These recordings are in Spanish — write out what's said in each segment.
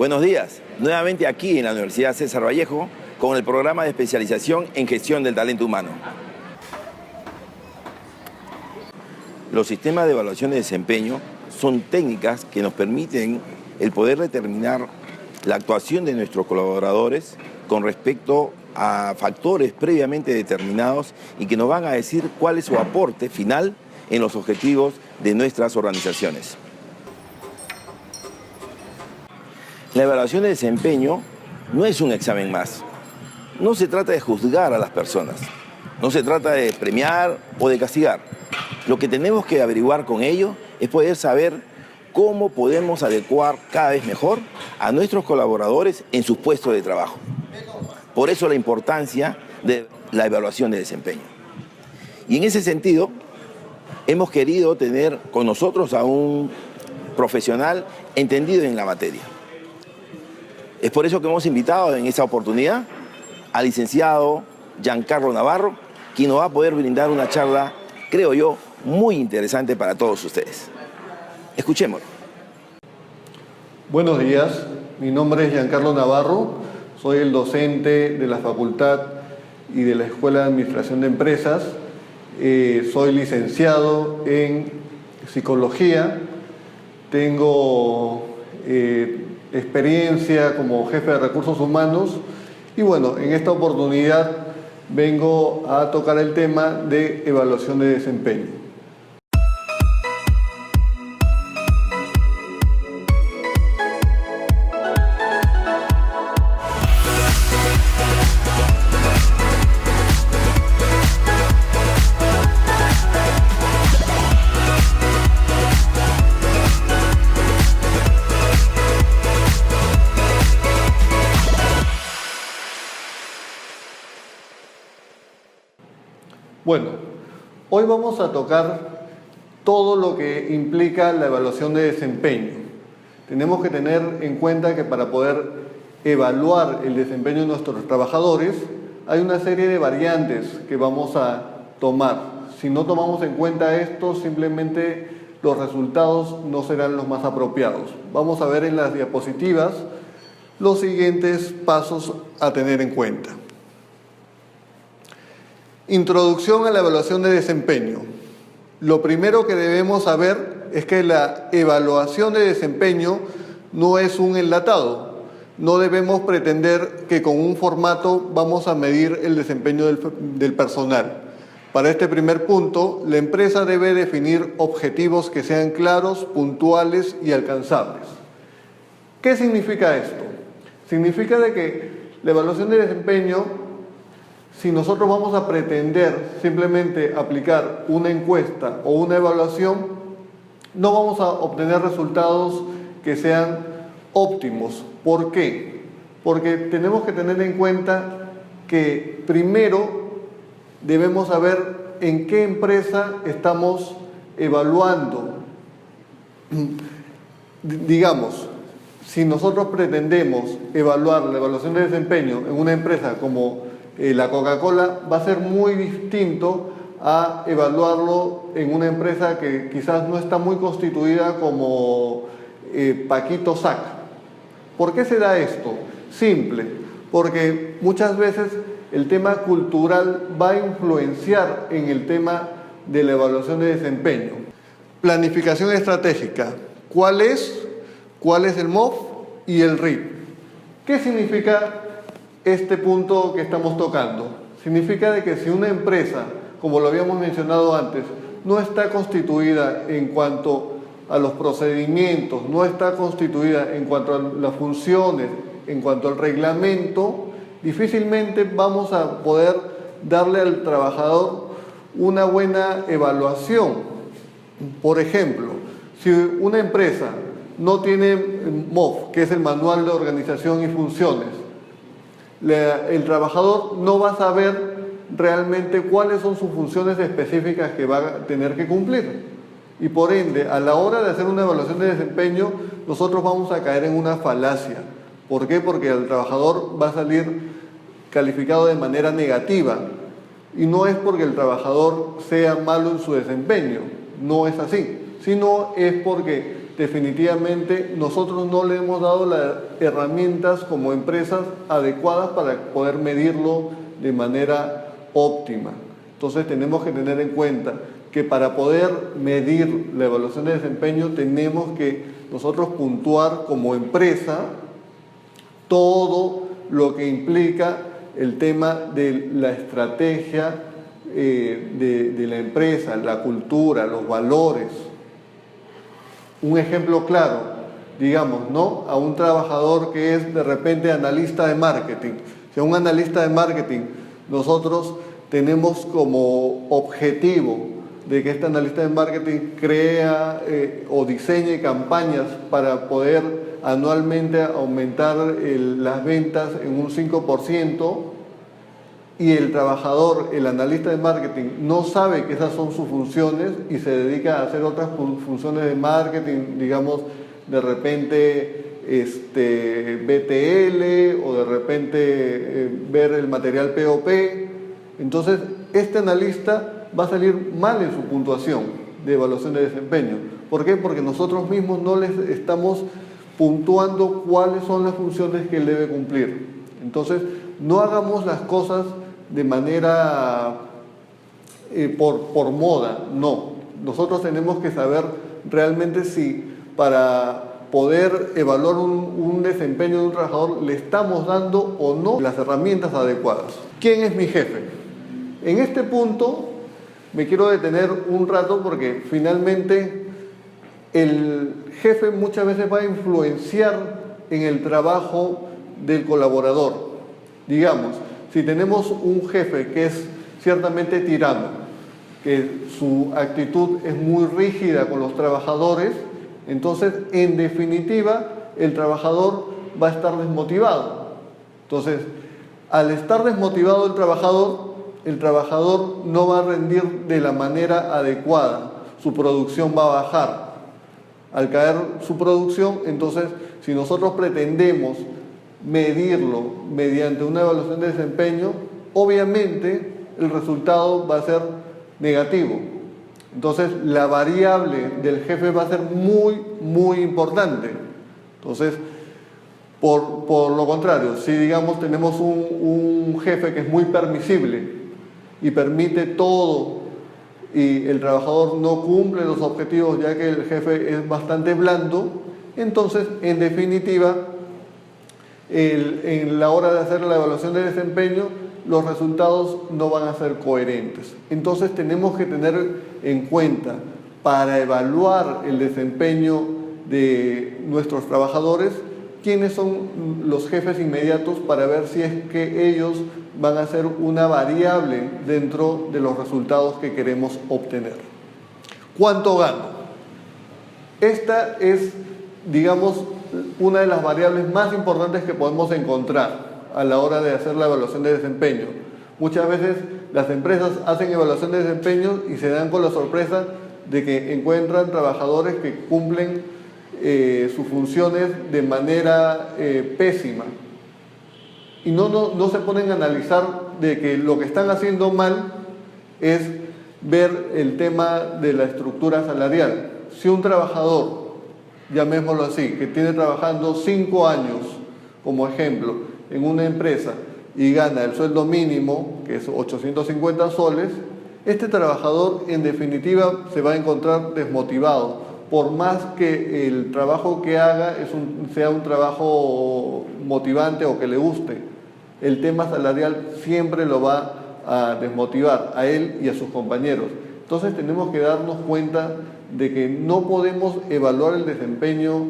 Buenos días, nuevamente aquí en la Universidad César Vallejo con el programa de especialización en gestión del talento humano. Los sistemas de evaluación de desempeño son técnicas que nos permiten el poder determinar la actuación de nuestros colaboradores con respecto a factores previamente determinados y que nos van a decir cuál es su aporte final en los objetivos de nuestras organizaciones. La evaluación de desempeño no es un examen más. No se trata de juzgar a las personas. No se trata de premiar o de castigar. Lo que tenemos que averiguar con ello es poder saber cómo podemos adecuar cada vez mejor a nuestros colaboradores en sus puestos de trabajo. Por eso la importancia de la evaluación de desempeño. Y en ese sentido, hemos querido tener con nosotros a un profesional entendido en la materia. Es por eso que hemos invitado en esta oportunidad al licenciado Giancarlo Navarro, quien nos va a poder brindar una charla, creo yo, muy interesante para todos ustedes. Escuchémoslo. Buenos días, mi nombre es Giancarlo Navarro, soy el docente de la Facultad y de la Escuela de Administración de Empresas. Soy licenciado en Psicología, tengo experiencia como jefe de recursos humanos y bueno, en esta oportunidad vengo a tocar el tema de evaluación de desempeño. Bueno, hoy vamos a tocar todo lo que implica la evaluación de desempeño. Tenemos que tener en cuenta que para poder evaluar el desempeño de nuestros trabajadores hay una serie de variantes que vamos a tomar. Si no tomamos en cuenta esto, simplemente los resultados no serán los más apropiados. Vamos a ver en las diapositivas los siguientes pasos a tener en cuenta. Introducción a la evaluación de desempeño. Lo primero que debemos saber es que la evaluación de desempeño no es un enlatado. No debemos pretender que con un formato vamos a medir el desempeño del personal. Para este primer punto, la empresa debe definir objetivos que sean claros, puntuales y alcanzables. ¿Qué significa esto? Significa de que la evaluación de desempeño, si nosotros vamos a pretender simplemente aplicar una encuesta o una evaluación, no vamos a obtener resultados que sean óptimos. ¿Por qué? Porque tenemos que tener en cuenta que primero debemos saber en qué empresa estamos evaluando. Digamos, si nosotros pretendemos evaluar la evaluación de desempeño en una empresa como la Coca-Cola, va a ser muy distinto a evaluarlo en una empresa que quizás no está muy constituida como Paquito Sac. ¿Por qué se da esto? Simple, porque muchas veces el tema cultural va a influenciar en el tema de la evaluación de desempeño. Planificación estratégica. ¿Cuál es el MOF y el RIP? ¿Qué significa este punto que estamos tocando? Significa de que si una empresa, como lo habíamos mencionado antes, no está constituida en cuanto a los procedimientos, no está constituida en cuanto a las funciones, en cuanto al reglamento, difícilmente vamos a poder darle al trabajador una buena evaluación. Por ejemplo, si una empresa no tiene MOF, que es el Manual de Organización y Funciones, el trabajador no va a saber realmente cuáles son sus funciones específicas que va a tener que cumplir. Y por ende, a la hora de hacer una evaluación de desempeño, nosotros vamos a caer en una falacia. ¿Por qué? Porque el trabajador va a salir calificado de manera negativa. Y no es porque el trabajador sea malo en su desempeño, no es así, sino es porque definitivamente nosotros no le hemos dado las herramientas como empresas adecuadas para poder medirlo de manera óptima. Entonces tenemos que tener en cuenta que para poder medir la evaluación de desempeño tenemos que nosotros puntuar como empresa todo lo que implica el tema de la estrategia de la empresa, la cultura, los valores. Un ejemplo claro, digamos, ¿no? A un trabajador que es de repente analista de marketing. Si a un analista de marketing nosotros tenemos como objetivo de que este analista de marketing crea o diseñe campañas para poder anualmente aumentar las ventas en un 5%, y el trabajador, el analista de marketing, no sabe que esas son sus funciones y se dedica a hacer otras funciones de marketing, digamos, de repente BTL o de repente ver el material POP, entonces este analista va a salir mal en su puntuación de evaluación de desempeño. ¿Por qué? Porque nosotros mismos no les estamos puntuando cuáles son las funciones que él debe cumplir. Entonces, no hagamos las cosas de manera por moda, no. Nosotros tenemos que saber realmente si para poder evaluar un desempeño de un trabajador le estamos dando o no las herramientas adecuadas. ¿Quién es mi jefe? En este punto me quiero detener un rato porque finalmente el jefe muchas veces va a influenciar en el trabajo del colaborador. Digamos, si tenemos un jefe que es ciertamente tirano, que su actitud es muy rígida con los trabajadores, entonces, en definitiva, el trabajador va a estar desmotivado. Entonces, al estar desmotivado el trabajador no va a rendir de la manera adecuada, su producción va a bajar. Al caer su producción, entonces, si nosotros pretendemos medirlo mediante una evaluación de desempeño, obviamente el resultado va a ser negativo. Entonces, la variable del jefe va a ser muy importante. Entonces, por lo contrario, si digamos tenemos un jefe que es muy permisible y permite todo y el trabajador no cumple los objetivos ya que el jefe es bastante blando, entonces, en definitiva, en la hora de hacer la evaluación de desempeño, los resultados no van a ser coherentes. Entonces tenemos que tener en cuenta, para evaluar el desempeño de nuestros trabajadores, quiénes son los jefes inmediatos para ver si es que ellos van a ser una variable dentro de los resultados que queremos obtener. ¿Cuánto gano? Esta es, digamos, una de las variables más importantes que podemos encontrar a la hora de hacer la evaluación de desempeño. Muchas veces las empresas hacen evaluación de desempeño y se dan con la sorpresa de que encuentran trabajadores que cumplen sus funciones de manera pésima. Y no se ponen a analizar de que lo que están haciendo mal es ver el tema de la estructura salarial. Si un trabajador, llamémoslo así, que tiene trabajando 5 años, como ejemplo, en una empresa y gana el sueldo mínimo, que es 850 soles, este trabajador en definitiva se va a encontrar desmotivado, por más que el trabajo que haga sea un trabajo motivante o que le guste. El tema salarial siempre lo va a desmotivar a él y a sus compañeros. Entonces tenemos que darnos cuenta de que no podemos evaluar el desempeño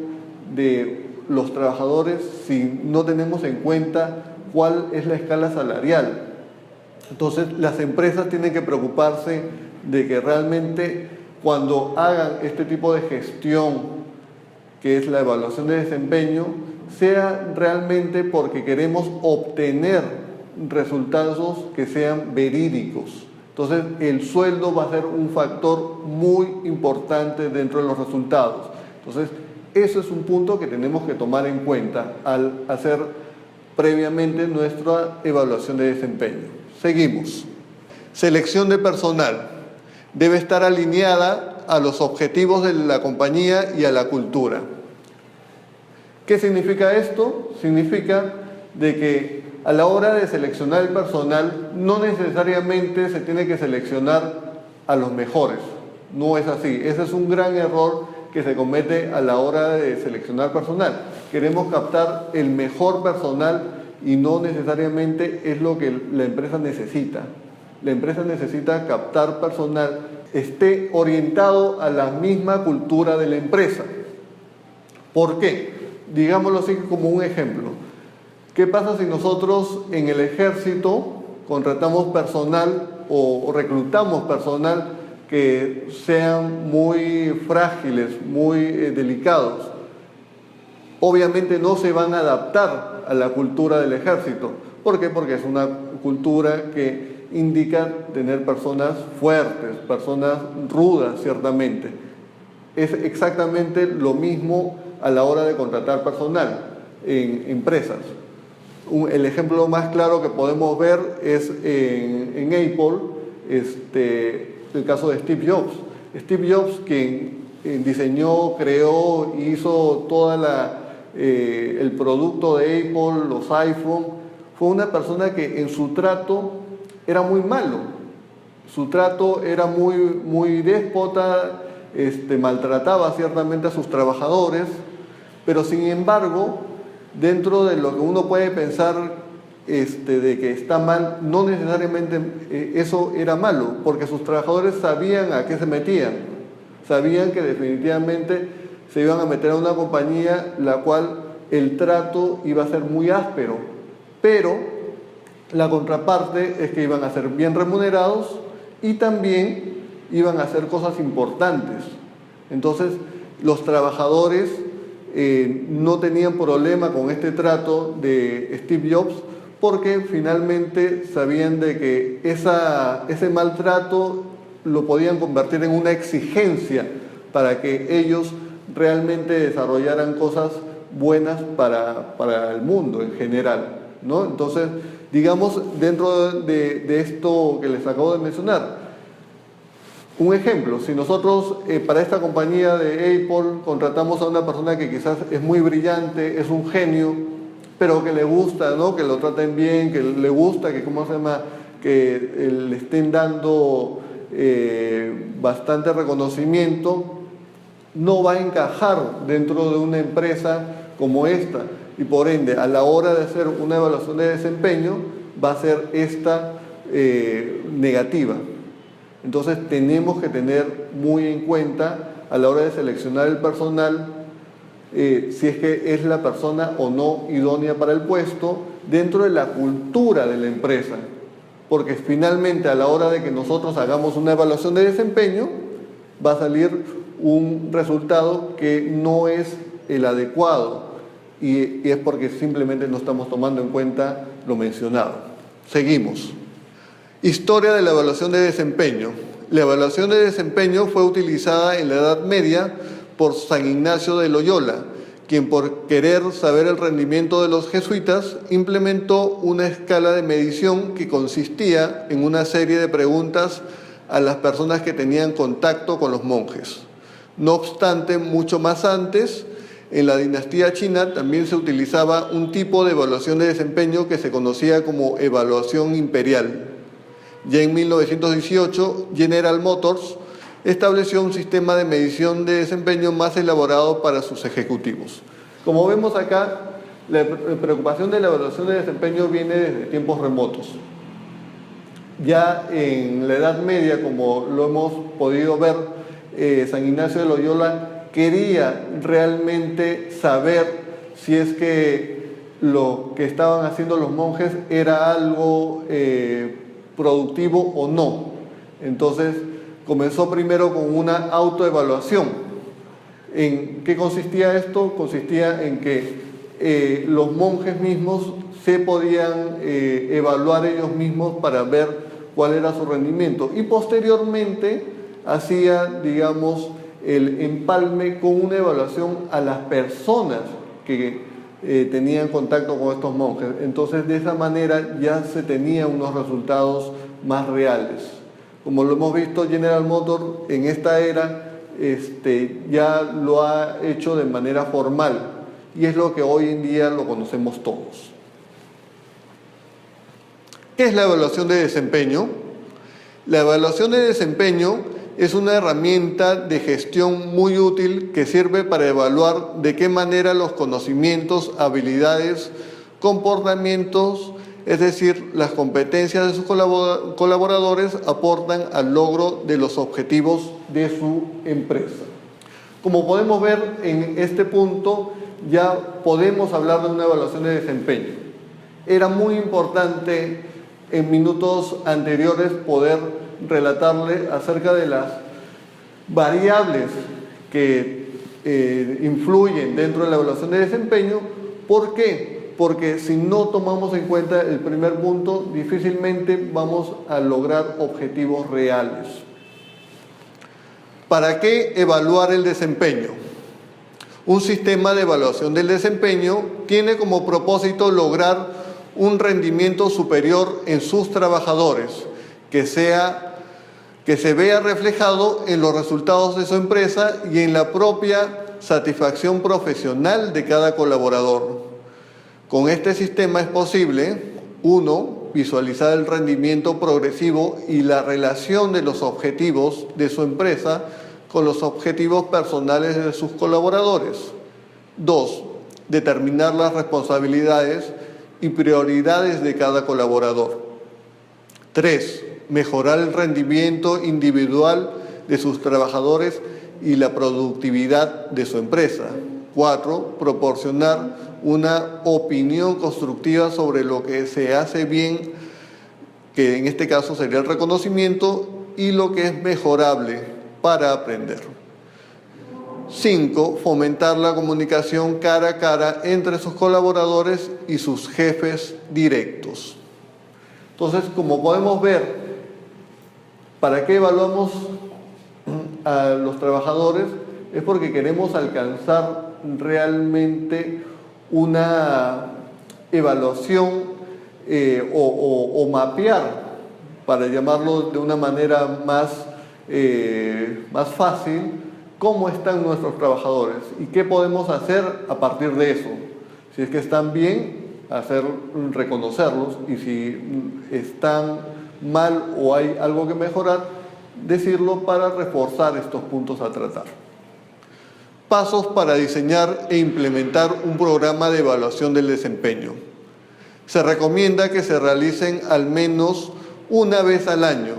de los trabajadores si no tenemos en cuenta cuál es la escala salarial. Entonces las empresas tienen que preocuparse de que realmente cuando hagan este tipo de gestión, que es la evaluación de desempeño, sea realmente porque queremos obtener resultados que sean verídicos. Entonces el sueldo va a ser un factor muy importante dentro de los resultados. Entonces eso es un punto que tenemos que tomar en cuenta al hacer previamente nuestra evaluación de desempeño. Seguimos. Selección de personal. Debe estar alineada a los objetivos de la compañía y a la cultura. ¿Qué significa esto? Significa de que a la hora de seleccionar el personal no necesariamente se tiene que seleccionar a los mejores. No es así. Ese es un gran error que se comete a la hora de seleccionar personal. Queremos captar el mejor personal y no necesariamente es lo que la empresa necesita. La empresa necesita captar personal esté orientado a la misma cultura de la empresa. ¿Por qué? Digámoslo así como un ejemplo. ¿Qué pasa si nosotros en el ejército contratamos personal o reclutamos personal que sean muy frágiles, muy delicados? Obviamente no se van a adaptar a la cultura del ejército. ¿Por qué? Porque es una cultura que indica tener personas fuertes, personas rudas, ciertamente. Es exactamente lo mismo a la hora de contratar personal en empresas. El ejemplo más claro que podemos ver es en Apple, el caso de Steve Jobs. Steve Jobs, quien diseñó, creó y hizo toda el producto de Apple, los iPhone, fue una persona que en su trato era muy malo. Su trato era muy déspota, maltrataba ciertamente a sus trabajadores, pero sin embargo, dentro de lo que uno puede pensar de que está mal, no necesariamente eso era malo, porque sus trabajadores sabían a qué se metían, sabían que definitivamente se iban a meter a una compañía la cual el trato iba a ser muy áspero, pero la contraparte es que iban a ser bien remunerados y también iban a hacer cosas importantes. Entonces, los trabajadores no tenían problema con este trato de Steve Jobs porque finalmente sabían de que ese maltrato lo podían convertir en una exigencia para que ellos realmente desarrollaran cosas buenas para el mundo en general, ¿no? Entonces, digamos, dentro de esto que les acabo de mencionar, un ejemplo, si nosotros para esta compañía de Apple contratamos a una persona que quizás es muy brillante, es un genio, pero que le gusta, ¿no?, que lo traten bien, que le gusta, que le estén dando bastante reconocimiento, no va a encajar dentro de una empresa como esta y por ende a la hora de hacer una evaluación de desempeño va a ser esta negativa. Entonces tenemos que tener muy en cuenta a la hora de seleccionar el personal si es que es la persona o no idónea para el puesto dentro de la cultura de la empresa, porque finalmente a la hora de que nosotros hagamos una evaluación de desempeño va a salir un resultado que no es el adecuado y es porque simplemente no estamos tomando en cuenta lo mencionado. Seguimos. Historia de la evaluación de desempeño. La evaluación de desempeño fue utilizada en la Edad Media por San Ignacio de Loyola, quien por querer saber el rendimiento de los jesuitas implementó una escala de medición que consistía en una serie de preguntas a las personas que tenían contacto con los monjes. No obstante, mucho más antes, en la dinastía china también se utilizaba un tipo de evaluación de desempeño que se conocía como evaluación imperial. Ya en 1918, General Motors estableció un sistema de medición de desempeño más elaborado para sus ejecutivos. Como vemos acá, la preocupación de la evaluación de desempeño viene desde tiempos remotos. Ya en la Edad Media, como lo hemos podido ver, San Ignacio de Loyola quería realmente saber si es que lo que estaban haciendo los monjes era algo productivo o no. Entonces comenzó primero con una autoevaluación. ¿En qué consistía esto? Consistía en que los monjes mismos se podían evaluar ellos mismos para ver cuál era su rendimiento y posteriormente hacía, digamos, el empalme con una evaluación a las personas que tenían contacto con estos monjes. Entonces, de esa manera ya se tenían unos resultados más reales. Como lo hemos visto, General Motors en esta era ya lo ha hecho de manera formal y es lo que hoy en día lo conocemos todos. ¿Qué es la evaluación de desempeño? La evaluación de desempeño es una herramienta de gestión muy útil que sirve para evaluar de qué manera los conocimientos, habilidades, comportamientos, es decir, las competencias de sus colaboradores aportan al logro de los objetivos de su empresa. Como podemos ver en este punto, ya podemos hablar de una evaluación de desempeño. Era muy importante en minutos anteriores poder relatarle acerca de las variables que influyen dentro de la evaluación de desempeño. ¿Por qué? Porque si no tomamos en cuenta el primer punto, difícilmente vamos a lograr objetivos reales. ¿Para qué evaluar el desempeño? Un sistema de evaluación del desempeño tiene como propósito lograr un rendimiento superior en sus trabajadores, que se vea reflejado en los resultados de su empresa y en la propia satisfacción profesional de cada colaborador. Con este sistema es posible, 1, visualizar el rendimiento progresivo y la relación de los objetivos de su empresa con los objetivos personales de sus colaboradores. 2, determinar las responsabilidades y prioridades de cada colaborador. 3, mejorar el rendimiento individual de sus trabajadores y la productividad de su empresa. 4, proporcionar una opinión constructiva sobre lo que se hace bien, que en este caso sería el reconocimiento, y lo que es mejorable para aprender. 5, fomentar la comunicación cara a cara entre sus colaboradores y sus jefes directos. Entonces, como podemos ver, ¿para qué evaluamos a los trabajadores? Es porque queremos alcanzar realmente una evaluación o mapear, para llamarlo de una manera más fácil, cómo están nuestros trabajadores y qué podemos hacer a partir de eso. Si es que están bien, reconocerlos, y si están mal o hay algo que mejorar, decirlo para reforzar estos puntos a tratar. Pasos para diseñar e implementar un programa de evaluación del desempeño. Se recomienda que se realicen al menos una vez al año,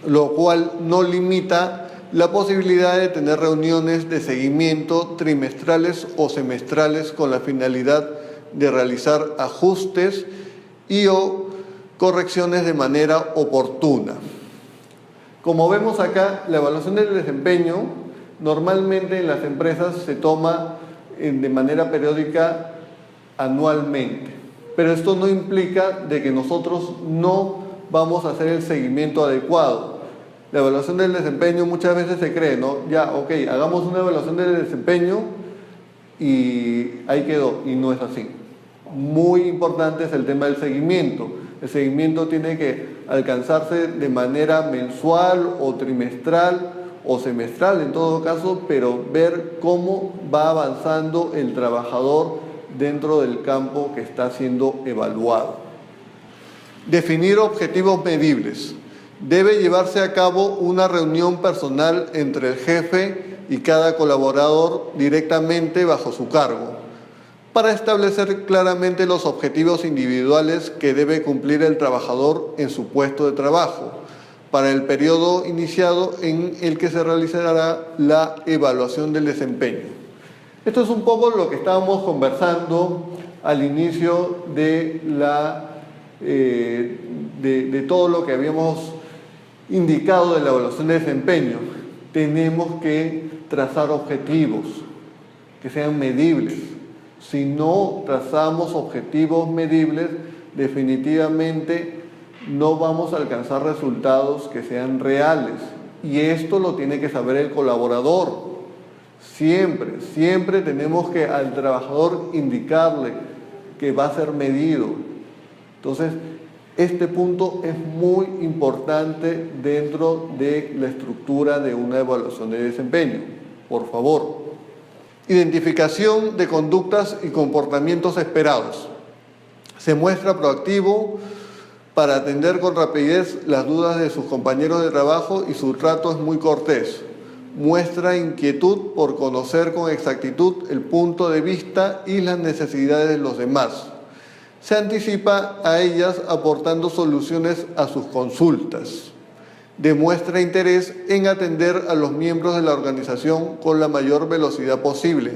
lo cual no limita la posibilidad de tener reuniones de seguimiento trimestrales o semestrales con la finalidad de realizar ajustes o correcciones de manera oportuna. Como vemos acá, la evaluación del desempeño normalmente en las empresas se toma de manera periódica anualmente, pero esto no implica de que nosotros no vamos a hacer el seguimiento adecuado. La evaluación del desempeño muchas veces se cree, ¿no? Ya, ok, hagamos una evaluación del desempeño y ahí quedó, y no es así. Muy importante es el tema del seguimiento. El seguimiento tiene que alcanzarse de manera mensual o trimestral o semestral en todo caso, pero ver cómo va avanzando el trabajador dentro del campo que está siendo evaluado. Definir objetivos medibles. Debe llevarse a cabo una reunión personal entre el jefe y cada colaborador directamente bajo su cargo, para establecer claramente los objetivos individuales que debe cumplir el trabajador en su puesto de trabajo, para el periodo iniciado en el que se realizará la evaluación del desempeño. Esto es un poco lo que estábamos conversando al inicio de todo lo que habíamos indicado de la evaluación de desempeño. Tenemos que trazar objetivos que sean medibles. Si no trazamos objetivos medibles, definitivamente no vamos a alcanzar resultados que sean reales. Y esto lo tiene que saber el colaborador. Siempre tenemos que al trabajador indicarle que va a ser medido. Entonces, Este punto es muy importante dentro de la estructura de una evaluación de desempeño. Por favor. Identificación de conductas y comportamientos esperados. Se muestra proactivo para atender con rapidez las dudas de sus compañeros de trabajo y su trato es muy cortés. Muestra inquietud por conocer con exactitud el punto de vista y las necesidades de los demás. Se anticipa a ellas aportando soluciones a sus consultas. Demuestra interés en atender a los miembros de la organización con la mayor velocidad posible.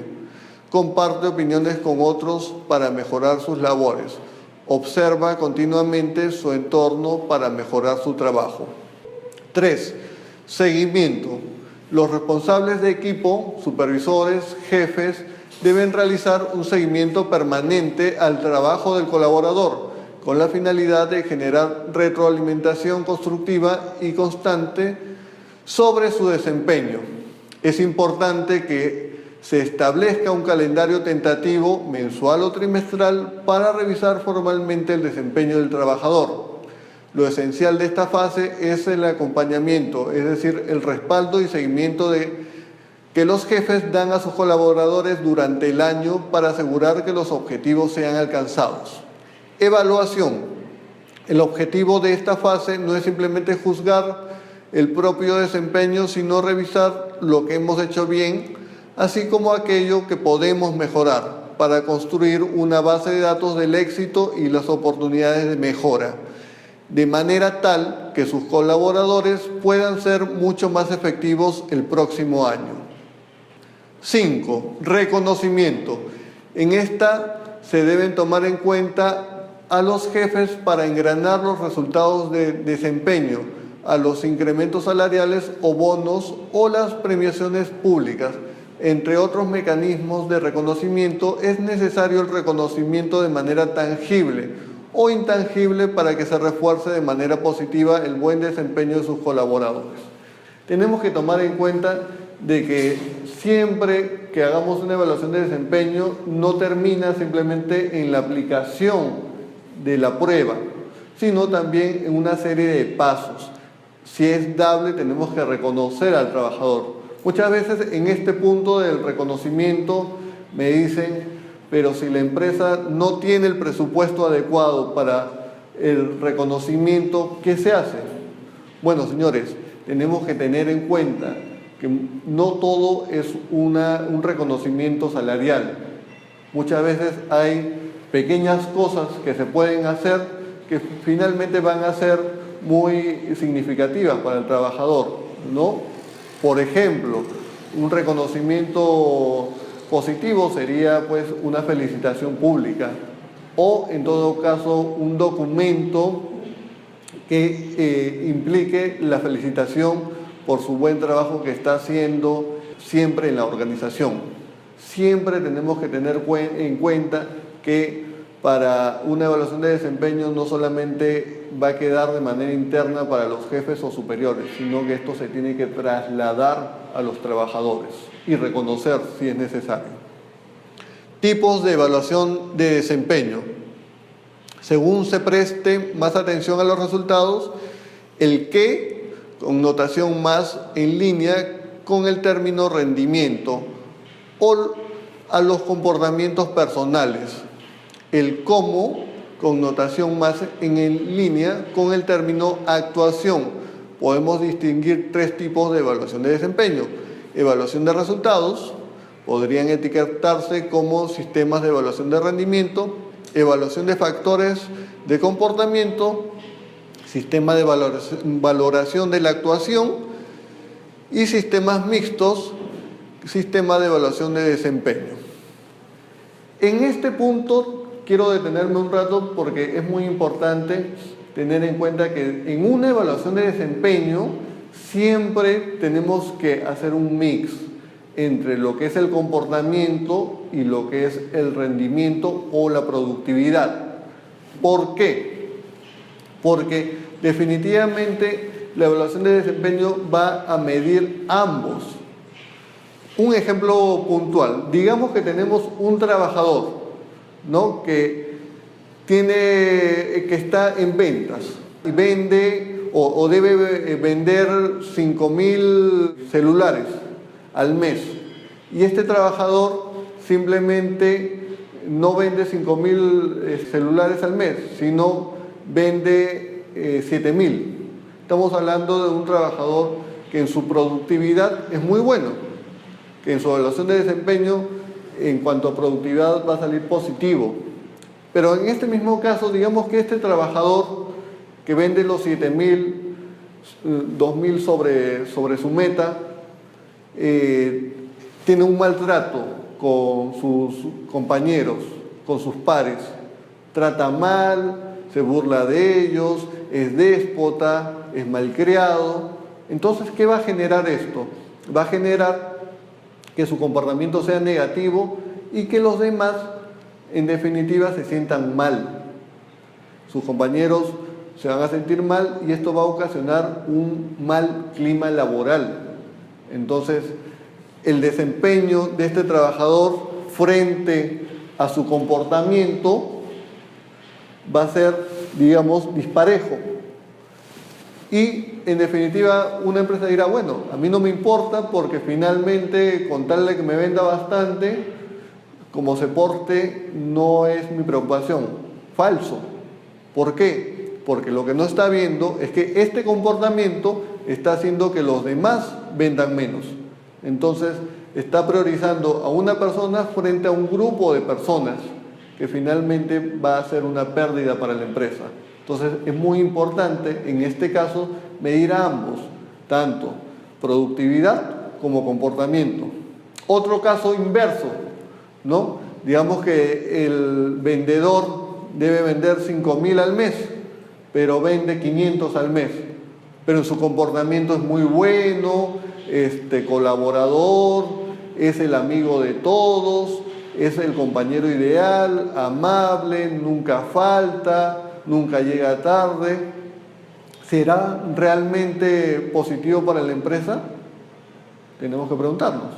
Comparte opiniones con otros para mejorar sus labores. Observa continuamente su entorno para mejorar su trabajo. 3. Seguimiento. Los responsables de equipo, supervisores, jefes, deben realizar un seguimiento permanente al trabajo del colaborador, con la finalidad de generar retroalimentación constructiva y constante sobre su desempeño. Es importante que se establezca un calendario tentativo mensual o trimestral para revisar formalmente el desempeño del trabajador. Lo esencial de esta fase es el acompañamiento, es decir, el respaldo y seguimiento que los jefes dan a sus colaboradores durante el año para asegurar que los objetivos sean alcanzados. Evaluación. El objetivo de esta fase no es simplemente juzgar el propio desempeño, sino revisar lo que hemos hecho bien, así como aquello que podemos mejorar, para construir una base de datos del éxito y las oportunidades de mejora, de manera tal que sus colaboradores puedan ser mucho más efectivos el próximo año. 5. Reconocimiento. En esta se deben tomar en cuenta a los jefes para engranar los resultados de desempeño, a los incrementos salariales o bonos o las premiaciones públicas. Entre otros mecanismos de reconocimiento, es necesario el reconocimiento de manera tangible o intangible para que se refuerce de manera positiva el buen desempeño de sus colaboradores. Tenemos que tomar en cuenta de que siempre que hagamos una evaluación de desempeño no termina simplemente en la aplicación de la prueba, sino también en una serie de pasos. Si es dable, tenemos que reconocer al trabajador. Muchas veces en este punto del reconocimiento me dicen, pero si la empresa no tiene el presupuesto adecuado para el reconocimiento, ¿qué se hace? Bueno, señores, tenemos que tener en cuenta que no todo es un reconocimiento salarial. Muchas veces hay pequeñas cosas que se pueden hacer que finalmente van a ser muy significativas para el trabajador, ¿no? Por ejemplo, un reconocimiento positivo sería pues una felicitación pública o en todo caso un documento que implique la felicitación por su buen trabajo que está haciendo siempre en la organización. Siempre tenemos que tener en cuenta que para una evaluación de desempeño no solamente va a quedar de manera interna para los jefes o superiores, sino que esto se tiene que trasladar a los trabajadores y reconocer si es necesario. Tipos de evaluación de desempeño. Según se preste más atención a los resultados, el qué, con notación más en línea con el término rendimiento, o a los comportamientos personales. El cómo, con notación más en línea con el término actuación. Podemos distinguir 3 tipos de evaluación de desempeño. Evaluación de resultados, podrían etiquetarse como sistemas de evaluación de rendimiento, evaluación de factores de comportamiento, sistema de valoración de la actuación y sistemas mixtos, sistema de evaluación de desempeño. En este punto quiero detenerme un rato porque es muy importante tener en cuenta que en una evaluación de desempeño siempre tenemos que hacer un mix entre lo que es el comportamiento y lo que es el rendimiento o la productividad. ¿Por qué? Porque definitivamente la evaluación de desempeño va a medir ambos. Un ejemplo puntual, digamos que tenemos un trabajador, ¿no?, que que está en ventas y vende o debe vender 5.000 celulares al mes. Y este trabajador simplemente no vende 5.000 celulares al mes, sino vende 7.000. Estamos hablando de un trabajador que en su productividad es muy bueno, que en su evaluación de desempeño en cuanto a productividad va a salir positivo. Pero en este mismo caso, digamos que este trabajador que vende los 7.000, 2.000 sobre su meta, tiene un maltrato con sus compañeros, con sus pares, trata mal, se burla de ellos, es déspota, es malcriado. Entonces, ¿qué va a generar esto? Va a generar que su comportamiento sea negativo y que los demás, en definitiva, se sientan mal. Sus compañeros se van a sentir mal y esto va a ocasionar un mal clima laboral. Entonces, el desempeño de este trabajador frente a su comportamiento va a ser, digamos, disparejo. Y, en definitiva, una empresa dirá, bueno, a mí no me importa porque finalmente, con tal de que me venda bastante, como se porte, no es mi preocupación. Falso. ¿Por qué? Porque lo que no está viendo es que este comportamiento está haciendo que los demás vendan menos. Entonces, está priorizando a una persona frente a un grupo de personas que finalmente va a ser una pérdida para la empresa. Entonces, es muy importante, en este caso, medir a ambos, tanto productividad como comportamiento. Otro caso inverso, ¿no? Digamos que el vendedor debe vender 5.000 al mes, pero vende 500 al mes. Pero en su comportamiento es muy bueno, colaborador, es el amigo de todos, es el compañero ideal, amable, nunca falta, nunca llega tarde. ¿Será realmente positivo para la empresa? Tenemos que preguntarnos.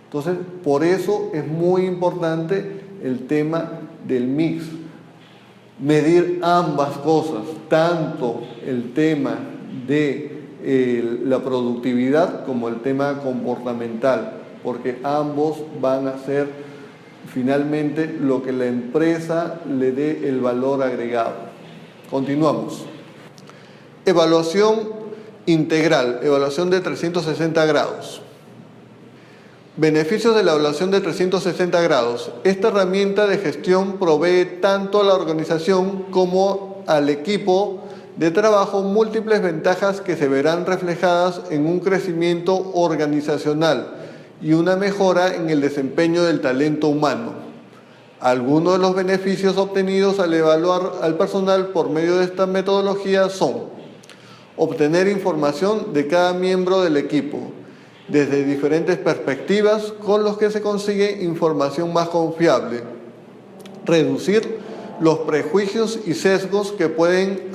Entonces, por eso es muy importante el tema del mix. Medir ambas cosas, tanto el tema de la productividad como el tema comportamental, porque ambos van a ser finalmente lo que la empresa le dé el valor agregado. Continuamos. Evaluación integral, evaluación de 360 grados. Beneficios de la evaluación de 360 grados. Esta herramienta de gestión provee tanto a la organización como al equipo de trabajo múltiples ventajas que se verán reflejadas en un crecimiento organizacional y una mejora en el desempeño del talento humano. Algunos de los beneficios obtenidos al evaluar al personal por medio de esta metodología son: obtener información de cada miembro del equipo, desde diferentes perspectivas con los que se consigue información más confiable, reducir los prejuicios y sesgos que pueden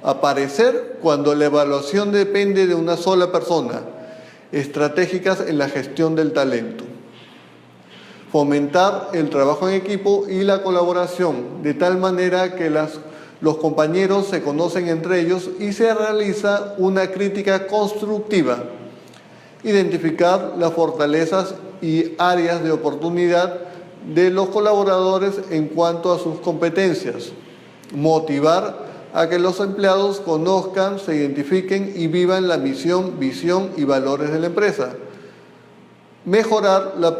aparecer cuando la evaluación depende de una sola persona, estratégicas en la gestión del talento. Fomentar el trabajo en equipo y la colaboración, de tal manera que los compañeros se conocen entre ellos y se realiza una crítica constructiva. Identificar las fortalezas y áreas de oportunidad de los colaboradores en cuanto a sus competencias. Motivar a que los empleados conozcan, se identifiquen y vivan la misión, visión y valores de la empresa. Mejorar la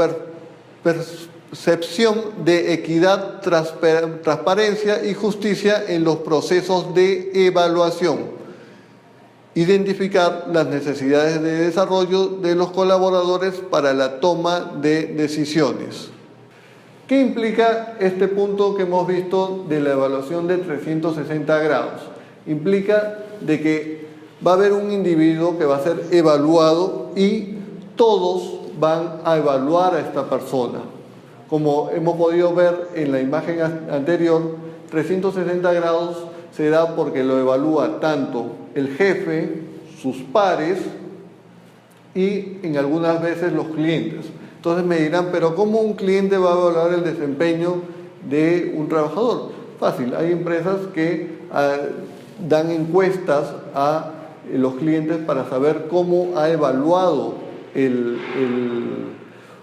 percepción de equidad, transparencia y justicia en los procesos de evaluación. Identificar las necesidades de desarrollo de los colaboradores para la toma de decisiones. ¿Qué implica este punto que hemos visto de la evaluación de 360 grados? Implica de que va a haber un individuo que va a ser evaluado y todos van a evaluar a esta persona. Como hemos podido ver en la imagen anterior, 360 grados se da porque lo evalúa tanto el jefe, sus pares y en algunas veces los clientes. Entonces me dirán, pero ¿cómo un cliente va a evaluar el desempeño de un trabajador? Fácil, hay empresas que dan encuestas a los clientes para saber cómo ha evaluado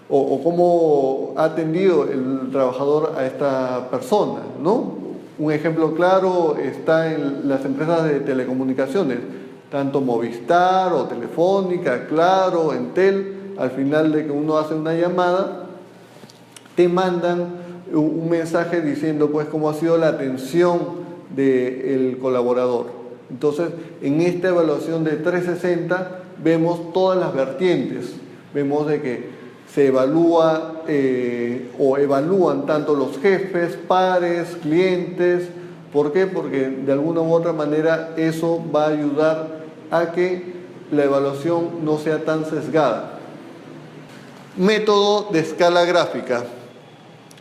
o cómo ha atendido el trabajador a esta persona, ¿no? Un ejemplo claro está en las empresas de telecomunicaciones, tanto Movistar o Telefónica, Claro, Entel. Al final de que uno hace una llamada, te mandan un mensaje diciendo pues cómo ha sido la atención del colaborador. Entonces, en esta evaluación de 360 vemos todas las vertientes. Vemos de que se evalúa o evalúan tanto los jefes, pares, clientes. ¿Por qué? Porque de alguna u otra manera eso va a ayudar a que la evaluación no sea tan sesgada. Método de escala gráfica.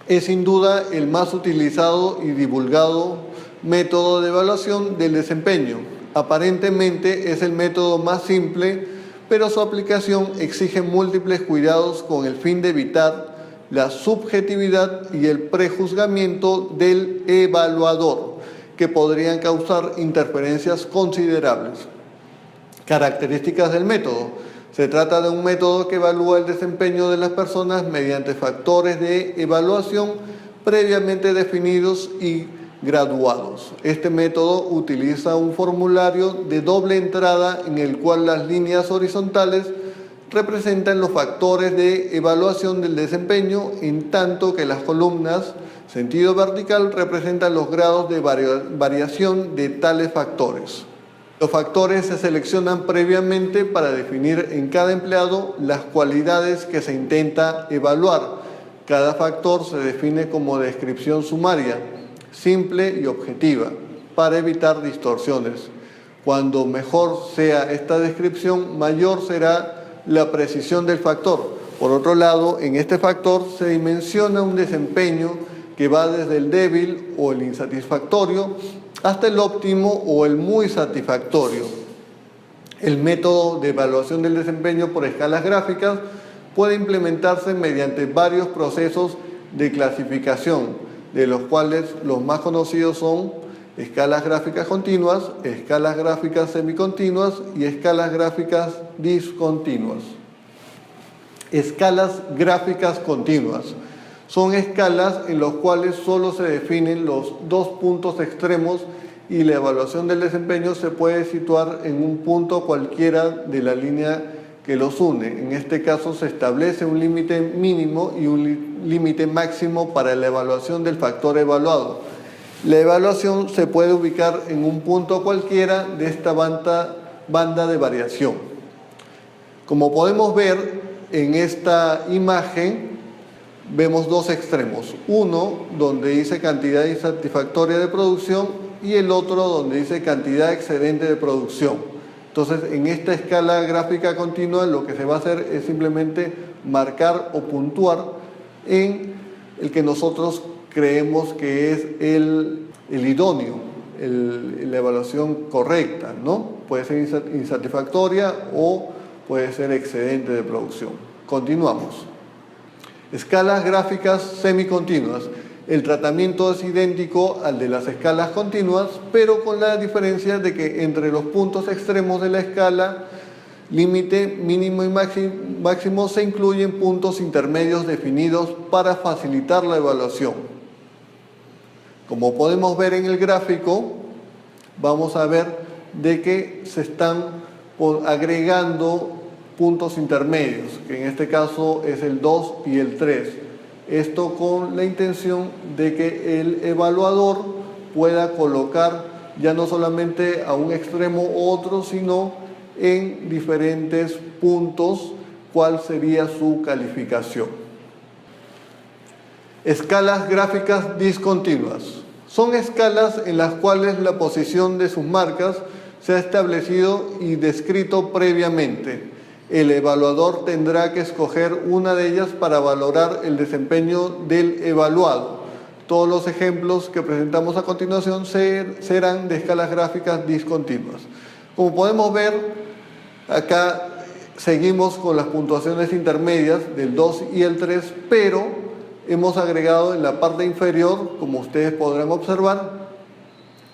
Es sin duda el más utilizado y divulgado método de evaluación del desempeño. Aparentemente es el método más simple, pero su aplicación exige múltiples cuidados con el fin de evitar la subjetividad y el prejuzgamiento del evaluador, que podrían causar interferencias considerables. Características del método. Se trata de un método que evalúa el desempeño de las personas mediante factores de evaluación previamente definidos y graduados. Este método utiliza un formulario de doble entrada en el cual las líneas horizontales representan los factores de evaluación del desempeño, en tanto que las columnas sentido vertical representan los grados de variación de tales factores. Los factores se seleccionan previamente para definir en cada empleado las cualidades que se intenta evaluar. Cada factor se define como descripción sumaria, simple y objetiva, para evitar distorsiones. Cuando mejor sea esta descripción, mayor será la precisión del factor. Por otro lado, en este factor se dimensiona un desempeño que va desde el débil o el insatisfactorio hasta el óptimo o el muy satisfactorio. El método de evaluación del desempeño por escalas gráficas puede implementarse mediante varios procesos de clasificación, de los cuales los más conocidos son escalas gráficas continuas, escalas gráficas semicontinuas y escalas gráficas discontinuas. Escalas gráficas continuas son escalas en las cuales solo se definen los dos puntos extremos y la evaluación del desempeño se puede situar en un punto cualquiera de la línea que los une. En este caso se establece un límite mínimo y un límite máximo para la evaluación del factor evaluado. La evaluación se puede ubicar en un punto cualquiera de esta banda de variación. Como podemos ver en esta imagen, vemos dos extremos. Uno donde dice cantidad insatisfactoria de producción y el otro donde dice cantidad excedente de producción. Entonces, en esta escala gráfica continua lo que se va a hacer es simplemente marcar o puntuar en el que nosotros creemos que es el idóneo, la evaluación correcta, ¿no? Puede ser insatisfactoria o puede ser excedente de producción. Continuamos. Escalas gráficas semicontinuas. El tratamiento es idéntico al de las escalas continuas, pero con la diferencia de que entre los puntos extremos de la escala, límite, mínimo y máximo, se incluyen puntos intermedios definidos para facilitar la evaluación. Como podemos ver en el gráfico, vamos a ver de que se están agregando puntos intermedios, que en este caso es el 2 y el 3. Esto con la intención de que el evaluador pueda colocar ya no solamente a un extremo u otro, sino en diferentes puntos cuál sería su calificación. Escalas gráficas discontinuas. Son escalas en las cuales la posición de sus marcas se ha establecido y descrito previamente. El evaluador tendrá que escoger una de ellas para valorar el desempeño del evaluado. Todos los ejemplos que presentamos a continuación serán de escalas gráficas discontinuas. Como podemos ver, acá seguimos con las puntuaciones intermedias del 2 y el 3, pero hemos agregado en la parte inferior, como ustedes podrán observar,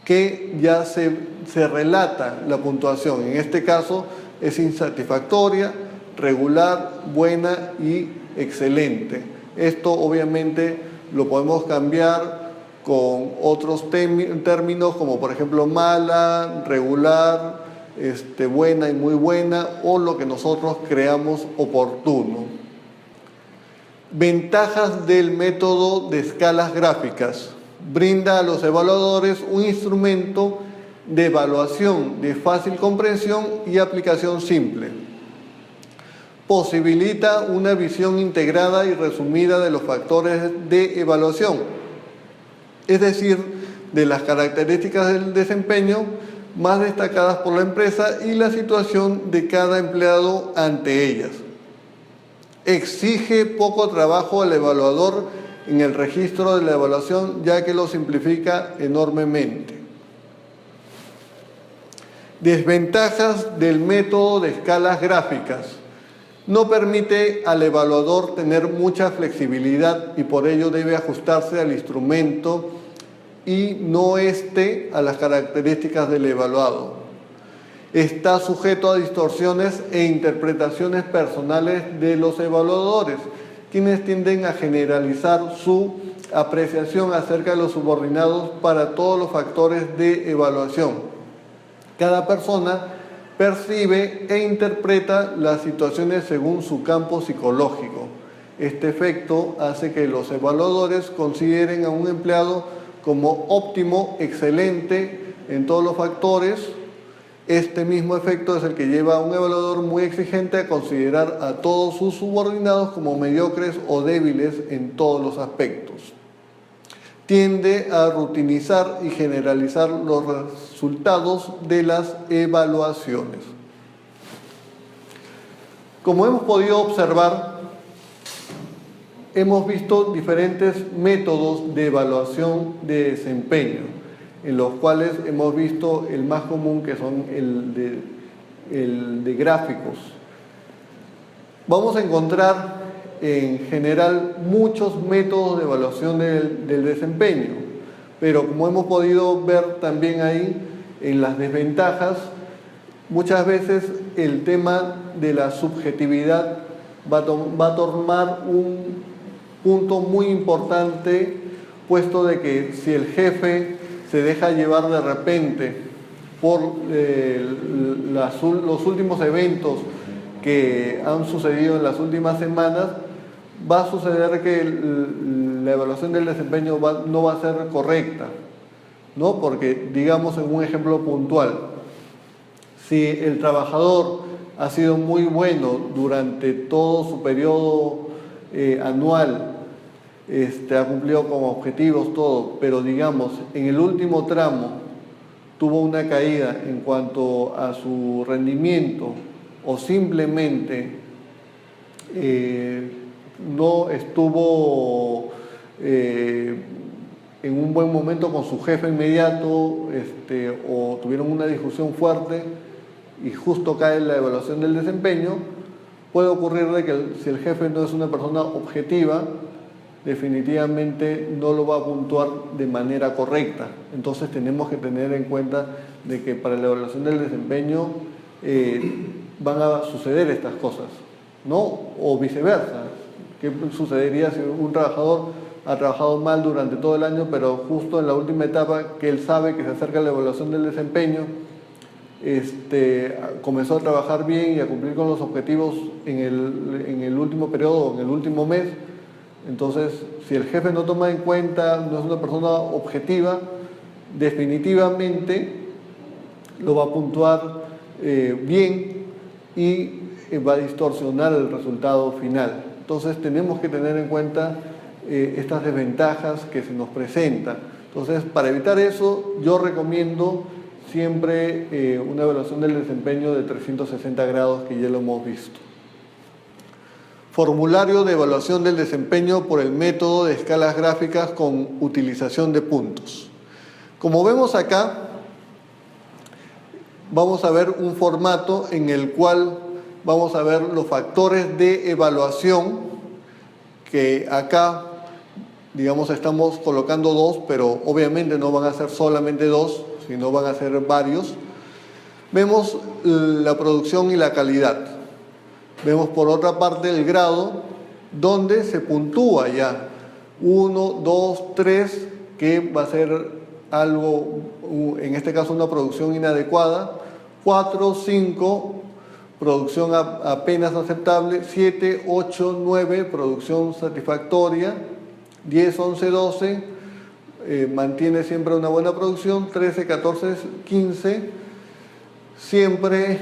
que ya se relata la puntuación. En este caso es insatisfactoria, regular, buena y excelente. Esto obviamente lo podemos cambiar con otros términos como por ejemplo mala, regular, buena y muy buena, o lo que nosotros creamos oportuno. Ventajas del método de escalas gráficas. Brinda a los evaluadores un instrumento de evaluación de fácil comprensión y aplicación simple. Posibilita una visión integrada y resumida de los factores de evaluación, es decir, de las características del desempeño más destacadas por la empresa y la situación de cada empleado ante ellas. Exige poco trabajo al evaluador en el registro de la evaluación, ya que lo simplifica enormemente. Desventajas del método de escalas gráficas. No permite al evaluador tener mucha flexibilidad y por ello debe ajustarse al instrumento y no a las características del evaluado. Está sujeto a distorsiones e interpretaciones personales de los evaluadores, quienes tienden a generalizar su apreciación acerca de los subordinados para todos los factores de evaluación. Cada persona percibe e interpreta las situaciones según su campo psicológico. Este efecto hace que los evaluadores consideren a un empleado como óptimo, excelente en todos los factores. Este mismo efecto es el que lleva a un evaluador muy exigente a considerar a todos sus subordinados como mediocres o débiles en todos los aspectos. Tiende a rutinizar y generalizar los resultados de las evaluaciones. Como hemos podido observar, hemos visto diferentes métodos de evaluación de desempeño, en los cuales hemos visto el más común, que son el de gráficos. Vamos a encontrar en general muchos métodos de evaluación del desempeño, pero como hemos podido ver también ahí en las desventajas, muchas veces el tema de la subjetividad va a tomar un punto muy importante, puesto de que si el jefe se deja llevar de repente por los últimos eventos que han sucedido en las últimas semanas, va a suceder que la evaluación del desempeño no va a ser correcta, ¿no? Porque, digamos, en un ejemplo puntual, si el trabajador ha sido muy bueno durante todo su periodo anual, ha cumplido con objetivos, todo, pero digamos, en el último tramo tuvo una caída en cuanto a su rendimiento o simplemente no estuvo en un buen momento con su jefe inmediato, o tuvieron una discusión fuerte y justo cae la evaluación del desempeño, puede ocurrir de que si el jefe no es una persona objetiva, definitivamente no lo va a puntuar de manera correcta. Entonces tenemos que tener en cuenta de que para la evaluación del desempeño van a suceder estas cosas, ¿no? O viceversa. ¿Qué sucedería si un trabajador ha trabajado mal durante todo el año, pero justo en la última etapa que él sabe que se acerca la evaluación del desempeño, comenzó a trabajar bien y a cumplir con los objetivos en el último periodo, en el último mes? Entonces, si el jefe no toma en cuenta, no es una persona objetiva, definitivamente lo va a puntuar bien y va a distorsionar el resultado final. Entonces, tenemos que tener en cuenta estas desventajas que se nos presentan. Entonces, para evitar eso, yo recomiendo siempre una evaluación del desempeño de 360 grados, que ya lo hemos visto. Formulario de evaluación del desempeño por el método de escalas gráficas con utilización de puntos. Como vemos acá, vamos a ver un formato en el cual vamos a ver los factores de evaluación, que acá digamos, estamos colocando 2, pero obviamente no van a ser solamente 2, sino van a ser varios. Vemos la producción y la calidad. Vemos por otra parte el grado, donde se puntúa ya 1, 2, 3, que va a ser algo, en este caso una producción inadecuada, 4, 5, producción apenas aceptable, 7, 8, 9, producción satisfactoria, 10, 11, 12, mantiene siempre una buena producción, 13, 14, 15, siempre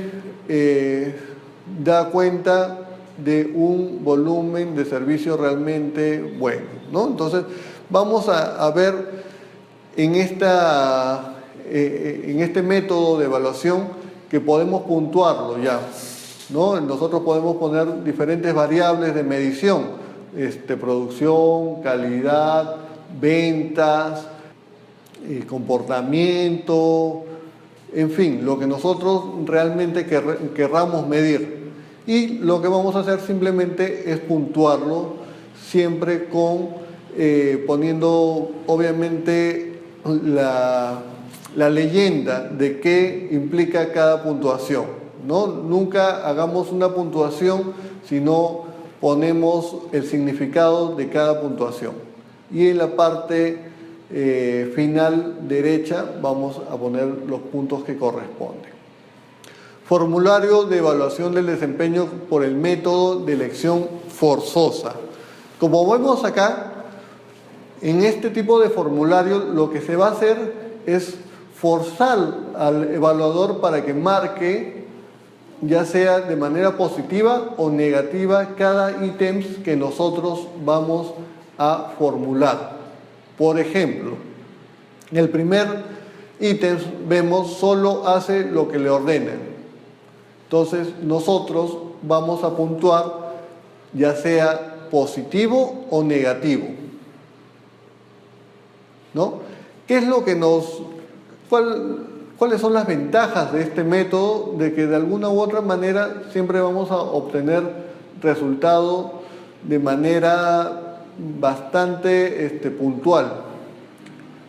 da cuenta de un volumen de servicio realmente bueno, ¿no? Entonces, vamos a ver en este método de evaluación que podemos puntuarlo ya, ¿no? Nosotros podemos poner diferentes variables de medición, producción, calidad, ventas, comportamiento, en fin, lo que nosotros realmente querramos medir. Y lo que vamos a hacer simplemente es puntuarlo, siempre poniendo obviamente la leyenda de qué implica cada puntuación, ¿no? Nunca hagamos una puntuación si no ponemos el significado de cada puntuación. Y en la parte final derecha vamos a poner los puntos que corresponden. Formulario de evaluación del desempeño por el método de elección forzosa. Como vemos acá, en este tipo de formulario lo que se va a hacer es forzar al evaluador para que marque, ya sea de manera positiva o negativa, cada ítem que nosotros vamos a formular. Por ejemplo, en el primer ítem vemos solo hace lo que le ordenen. Entonces nosotros vamos a puntuar ya sea positivo o negativo, ¿no? ¿Qué es lo que cuáles son las ventajas de este método? De que de alguna u otra manera siempre vamos a obtener resultado de manera bastante puntual.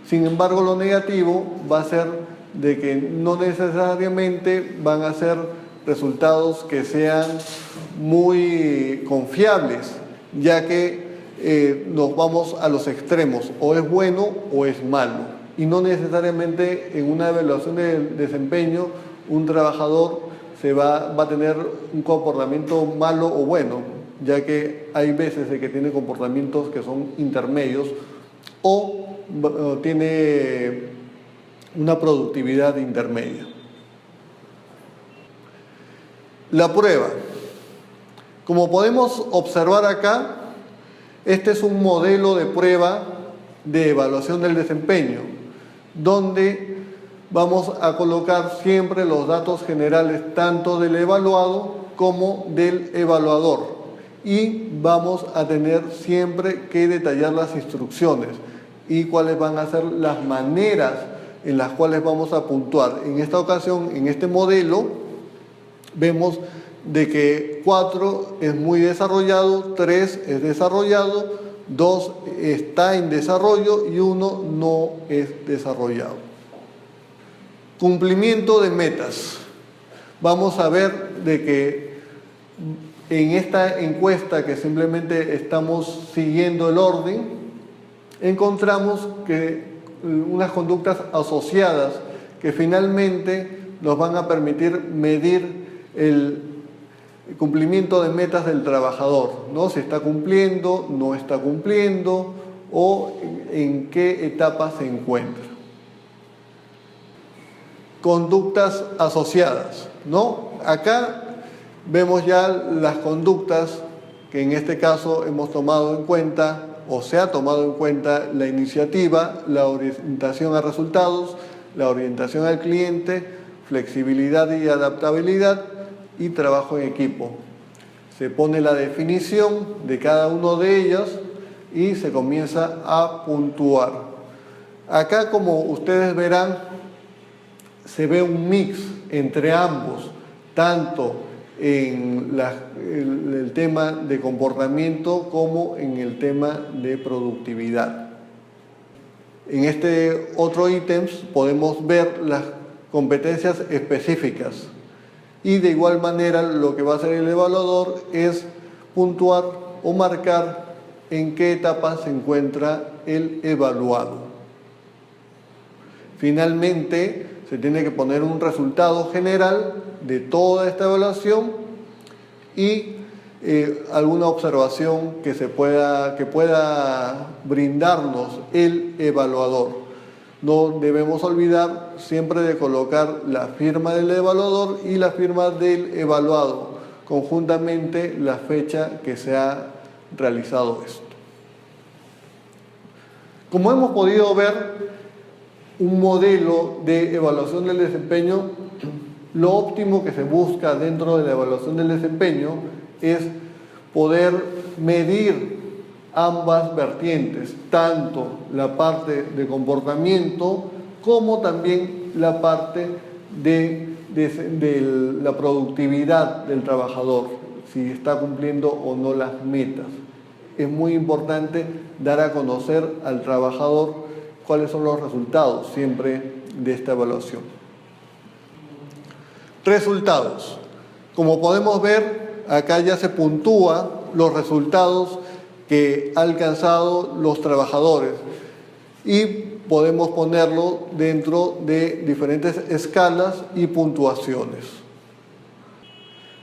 Sin embargo, lo negativo va a ser de que no necesariamente van a ser resultados que sean muy confiables, ya que nos vamos a los extremos, o es bueno o es malo. Y no necesariamente en una evaluación de desempeño un trabajador va a tener un comportamiento malo o bueno, ya que hay veces de que tiene comportamientos que son intermedios o tiene una productividad intermedia. La prueba. Como podemos observar acá, este es un modelo de prueba de evaluación del desempeño, donde vamos a colocar siempre los datos generales tanto del evaluado como del evaluador, y vamos a tener siempre que detallar las instrucciones y cuáles van a ser las maneras en las cuales vamos a puntuar. En esta ocasión, en este modelo, vemos de que 4 es muy desarrollado, 3 es desarrollado, 2 está en desarrollo y 1 no es desarrollado. Cumplimiento de metas. Vamos a ver de que en esta encuesta que simplemente estamos siguiendo el orden, encontramos que unas conductas asociadas que finalmente nos van a permitir medir el cumplimiento de metas del trabajador, ¿no? Si está cumpliendo, no está cumpliendo o en qué etapa se encuentra. Conductas asociadas, ¿no? Acá vemos ya las conductas que en este caso hemos tomado en cuenta, o se ha tomado en cuenta la iniciativa, la orientación a resultados, la orientación al cliente, flexibilidad y adaptabilidad, y trabajo en equipo. Se pone la definición de cada uno de ellas y se comienza a puntuar. Acá, como ustedes verán, se ve un mix entre ambos, tanto en el tema de comportamiento como en el tema de productividad. En este otro ítem podemos ver las competencias específicas y de igual manera lo que va a hacer el evaluador es puntuar o marcar en qué etapa se encuentra el evaluado. Finalmente, se tiene que poner un resultado general de toda esta evaluación y alguna observación que pueda brindarnos el evaluador. No debemos olvidar siempre de colocar la firma del evaluador y la firma del evaluado, conjuntamente la fecha que se ha realizado esto. Como hemos podido ver, un modelo de evaluación del desempeño, lo óptimo que se busca dentro de la evaluación del desempeño es poder medir ambas vertientes, tanto la parte de comportamiento como también la parte de la productividad del trabajador, si está cumpliendo o no las metas. Es muy importante dar a conocer al trabajador cuáles son los resultados siempre de esta evaluación. Resultados. Como podemos ver, acá ya se puntúa los resultados que han alcanzado los trabajadores y podemos ponerlo dentro de diferentes escalas y puntuaciones.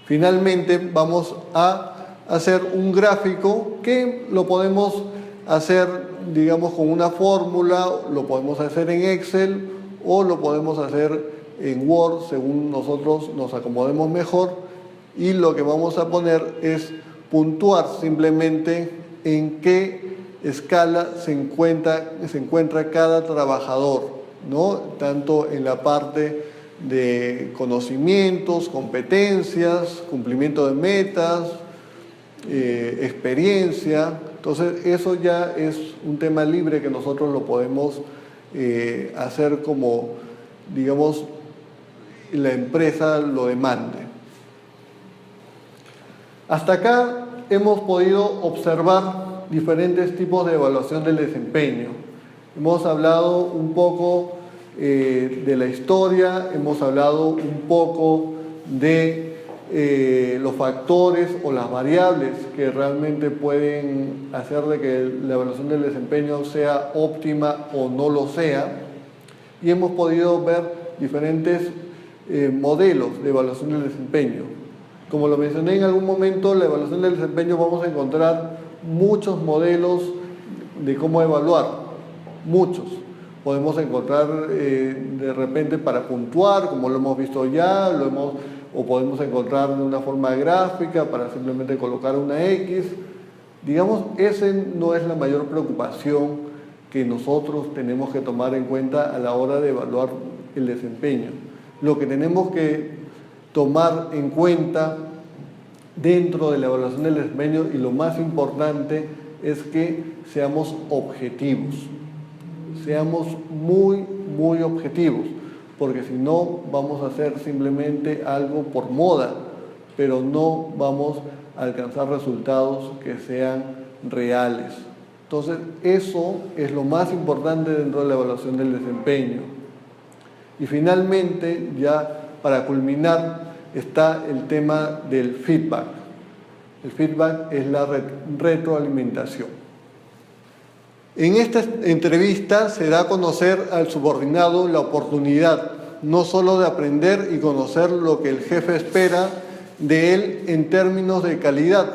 Finalmente vamos a hacer un gráfico que lo podemos hacer, digamos, con una fórmula, lo podemos hacer en Excel o lo podemos hacer en Word, según nosotros nos acomodemos mejor, y lo que vamos a poner es puntuar simplemente en qué escala se encuentra cada trabajador, ¿no? Tanto en la parte de conocimientos, competencias, cumplimiento de metas, experiencia. Entonces eso ya es un tema libre que nosotros lo podemos hacer como, digamos, la empresa lo demande. Hasta acá hemos podido observar diferentes tipos de evaluación del desempeño. Hemos hablado un poco de la historia, hemos hablado un poco de los factores o las variables que realmente pueden hacer de que la evaluación del desempeño sea óptima o no lo sea, y hemos podido ver diferentes modelos de evaluación del desempeño. Como lo mencioné en algún momento, la evaluación del desempeño vamos a encontrar muchos modelos de cómo evaluar, muchos. Podemos encontrar de repente para puntuar, como lo hemos visto ya, o podemos encontrar de una forma gráfica para simplemente colocar una X. Digamos, esa no es la mayor preocupación que nosotros tenemos que tomar en cuenta a la hora de evaluar el desempeño. Lo que tenemos que tomar en cuenta dentro de la evaluación del desempeño, y lo más importante, es que seamos objetivos. Seamos muy objetivos, porque si no vamos a hacer simplemente algo por moda, pero no vamos a alcanzar resultados que sean reales. Entonces, eso es lo más importante dentro de la evaluación del desempeño. Y finalmente, ya para culminar, está el tema del feedback. El feedback es la retroalimentación. En esta entrevista se da a conocer al subordinado la oportunidad, no solo de aprender y conocer lo que el jefe espera de él en términos de calidad,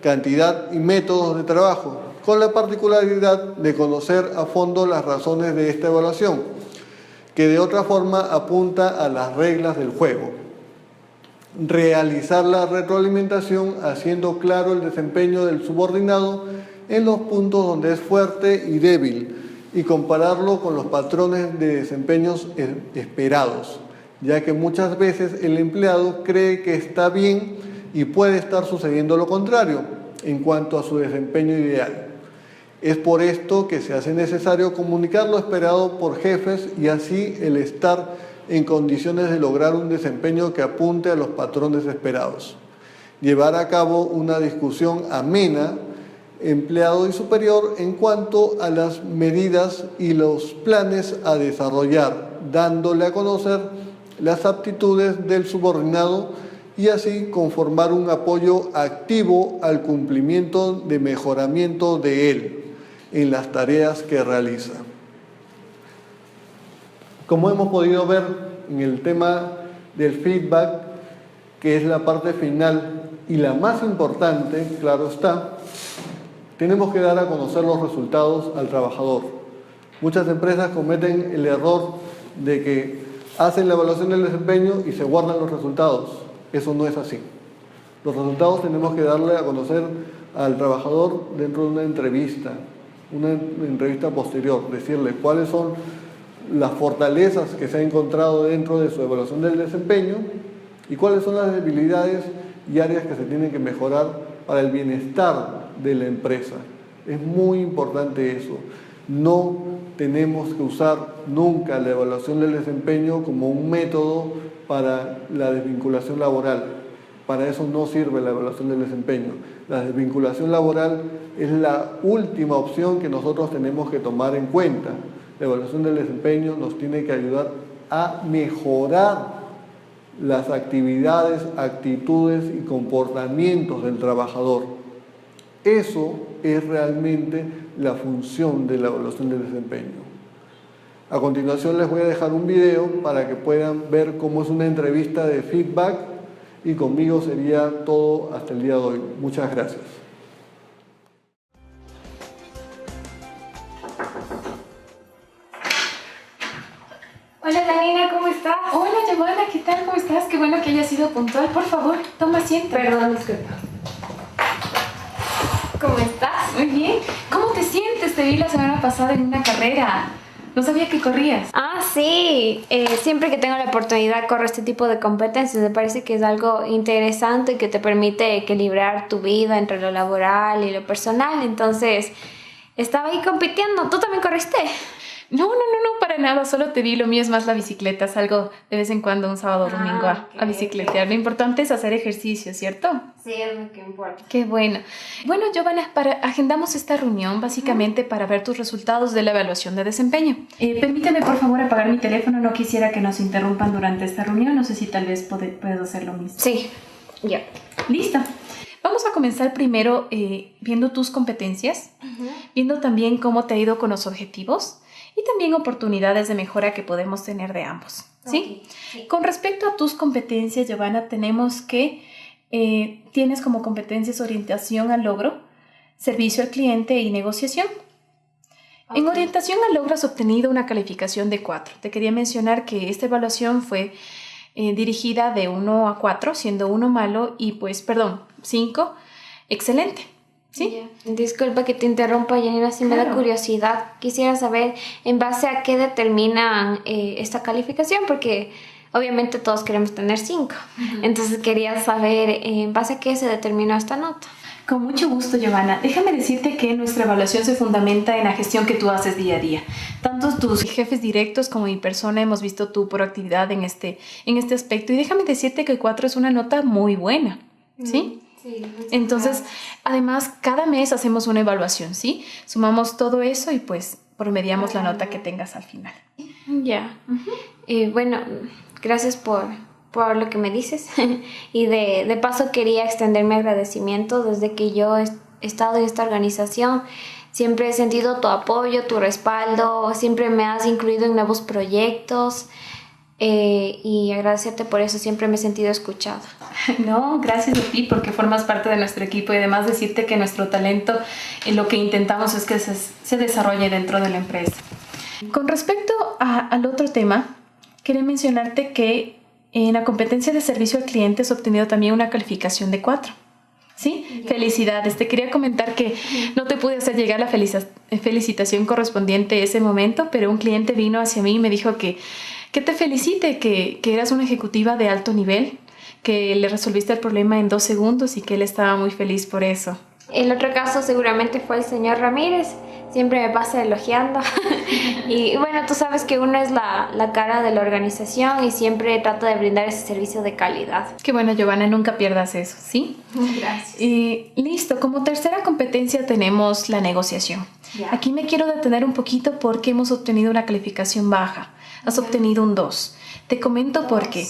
cantidad y métodos de trabajo, con la particularidad de conocer a fondo las razones de esta evaluación, que de otra forma apunta a las reglas del juego. Realizar la retroalimentación haciendo claro el desempeño del subordinado en los puntos donde es fuerte y débil, y compararlo con los patrones de desempeños esperados, ya que muchas veces el empleado cree que está bien y puede estar sucediendo lo contrario en cuanto a su desempeño ideal. Es por esto que se hace necesario comunicar lo esperado por jefes y así el estar en condiciones de lograr un desempeño que apunte a los patrones esperados. llevar a cabo una discusión amena, empleado y superior, en cuanto a las medidas y los planes a desarrollar, dándole a conocer las aptitudes del subordinado y así conformar un apoyo activo al cumplimiento de mejoramiento de él en las tareas que realiza. Como hemos podido ver en el tema del feedback, que es la parte final y la más importante, claro está, tenemos que dar a conocer los resultados al trabajador. Muchas empresas cometen el error de que hacen la evaluación del desempeño y se guardan los resultados. Eso no es así. Los resultados tenemos que darle a conocer al trabajador dentro de una entrevista posterior, decirle cuáles son las fortalezas que se ha encontrado dentro de su evaluación del desempeño y cuáles son las debilidades y áreas que se tienen que mejorar para el bienestar de la empresa. Es muy importante eso. No tenemos que usar nunca la evaluación del desempeño como un método para la desvinculación laboral. Para eso no sirve la evaluación del desempeño. La desvinculación laboral es la última opción que nosotros tenemos que tomar en cuenta. La evaluación del desempeño nos tiene que ayudar a mejorar las actividades, actitudes y comportamientos del trabajador. Eso es realmente la función de la evaluación del desempeño. A continuación les voy a dejar un video para que puedan ver cómo es una entrevista de feedback y conmigo sería todo hasta el día de hoy. Muchas gracias. Hola Danina, ¿cómo estás? Hola Giovanna, ¿qué tal? ¿Cómo estás? Qué bueno que hayas sido puntual. Por favor, toma asiento. Perdón, disculpa. ¿Cómo estás? Muy bien. ¿Cómo te sientes? Te vi la semana pasada en una carrera. No sabía que corrías. Ah, sí. Siempre que tengo la oportunidad corro este tipo de competencias. Me parece que es algo interesante y que te permite equilibrar tu vida entre lo laboral y lo personal. Entonces, estaba ahí compitiendo. ¿Tú también corriste? No, para nada. Solo te vi. Lo mío es más la bicicleta. Salgo de vez en cuando un sábado o domingo a bicicletear. Lo importante es hacer ejercicio, ¿cierto? Sí, es lo que importa. Qué bueno. Bueno, Giovanna, agendamos esta reunión básicamente para ver tus resultados de la evaluación de desempeño. Permíteme, por favor, apagar mi teléfono. No quisiera que nos interrumpan durante esta reunión. No sé si tal vez puedo hacer lo mismo. Sí, ya. Listo. Vamos a comenzar primero viendo tus competencias, viendo también cómo te ha ido con los objetivos y también oportunidades de mejora que podemos tener de ambos, ¿sí? Okay, sí. Con respecto a tus competencias, Giovanna, tenemos que tienes como competencias orientación al logro, servicio al cliente y negociación. Okay. En orientación al logro has obtenido una calificación de 4. Te quería mencionar que esta evaluación fue dirigida de 1 a 4, siendo 1 malo y 5 excelente. ¿Sí? Yeah. Disculpa que te interrumpa, Janina, si me da curiosidad. Quisiera saber en base a qué determinan esta calificación, porque obviamente todos queremos tener 5. Entonces quería saber en base a qué se determinó esta nota. Con mucho gusto, Giovanna. Déjame decirte que nuestra evaluación se fundamenta en la gestión que tú haces día a día. Tanto tus jefes directos como mi persona hemos visto tu proactividad en este aspecto. Y déjame decirte que 4 es una nota muy buena, ¿sí? Sí, entonces, además, cada mes hacemos una evaluación, ¿sí? Sumamos todo eso y pues promediamos la nota que tengas al final. Ya. Bueno, gracias por lo que me dices. Y de paso quería extender mi agradecimiento. Desde que yo he estado en esta organización, siempre he sentido tu apoyo, tu respaldo. Siempre me has incluido en nuevos proyectos. Y agradecerte por eso, siempre me he sentido escuchada. No, gracias a ti porque formas parte de nuestro equipo y además decirte que nuestro talento, lo que intentamos es que se desarrolle dentro de la empresa. Con respecto al otro tema, quería mencionarte que en la competencia de servicio al cliente has obtenido también una calificación de 4. ¿Sí? Yeah. Felicidades. Te quería comentar que no te pude hacer llegar la felicitación correspondiente ese momento, pero un cliente vino hacia mí y me dijo que te felicite, que eras una ejecutiva de alto nivel, que le resolviste el problema en 2 segundos y que él estaba muy feliz por eso. El otro caso seguramente fue el señor Ramírez. siempre me pasa elogiando. Y bueno, tú sabes que uno es la cara de la organización y siempre trato de brindar ese servicio de calidad. Qué bueno, Giovanna, nunca pierdas eso, ¿sí? Gracias. Listo, como tercera competencia tenemos la negociación. Ya. Aquí me quiero detener un poquito porque hemos obtenido una calificación baja. Has obtenido un 2. Te comento por qué.